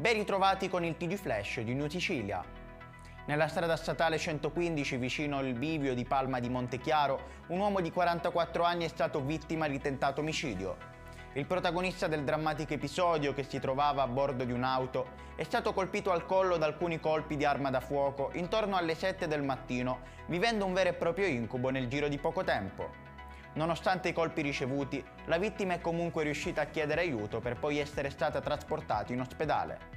ben ritrovati con il TG Flash di New Sicilia. Nella strada statale 115 vicino al bivio di Palma di Montechiaro, un uomo di 44 anni è stato vittima di tentato omicidio. Il protagonista del drammatico episodio, che si trovava a bordo di un'auto, è stato colpito al collo da alcuni colpi di arma da fuoco intorno alle 7 del mattino, vivendo un vero e proprio incubo nel giro di poco tempo. Nonostante i colpi ricevuti, la vittima è comunque riuscita a chiedere aiuto per poi essere stata trasportata in ospedale.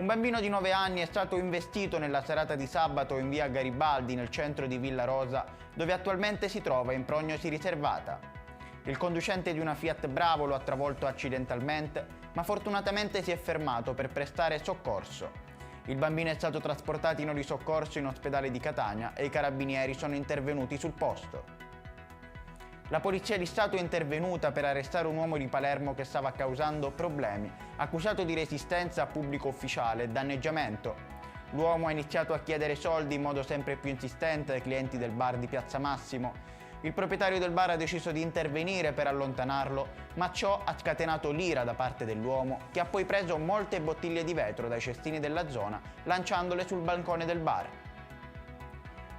Un bambino di 9 anni è stato investito nella serata di sabato in via Garibaldi, nel centro di Villa Rosa, dove attualmente si trova in prognosi riservata. Il conducente di una Fiat Bravo lo ha travolto accidentalmente, ma fortunatamente si è fermato per prestare soccorso. Il bambino è stato trasportato in olisoccorso in ospedale di Catania e i carabinieri sono intervenuti sul posto. La Polizia di Stato è intervenuta per arrestare un uomo di Palermo che stava causando problemi, accusato di resistenza a pubblico ufficiale e danneggiamento. L'uomo ha iniziato a chiedere soldi in modo sempre più insistente ai clienti del bar di Piazza Massimo. Il proprietario del bar ha deciso di intervenire per allontanarlo, ma ciò ha scatenato l'ira da parte dell'uomo, che ha poi preso molte bottiglie di vetro dai cestini della zona, lanciandole sul balcone del bar.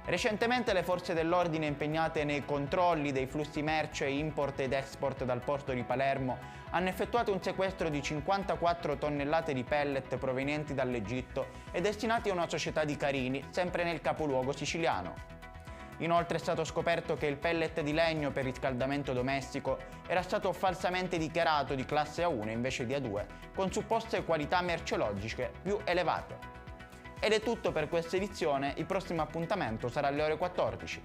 Recentemente le forze dell'ordine impegnate nei controlli dei flussi merce import ed export dal porto di Palermo hanno effettuato un sequestro di 54 tonnellate di pellet provenienti dall'Egitto e destinati a una società di Carini, sempre nel capoluogo siciliano. Inoltre è stato scoperto che il pellet di legno per riscaldamento domestico era stato falsamente dichiarato di classe A1 invece di A2, con supposte qualità merceologiche più elevate. Ed è tutto per questa edizione, il prossimo appuntamento sarà alle ore 14.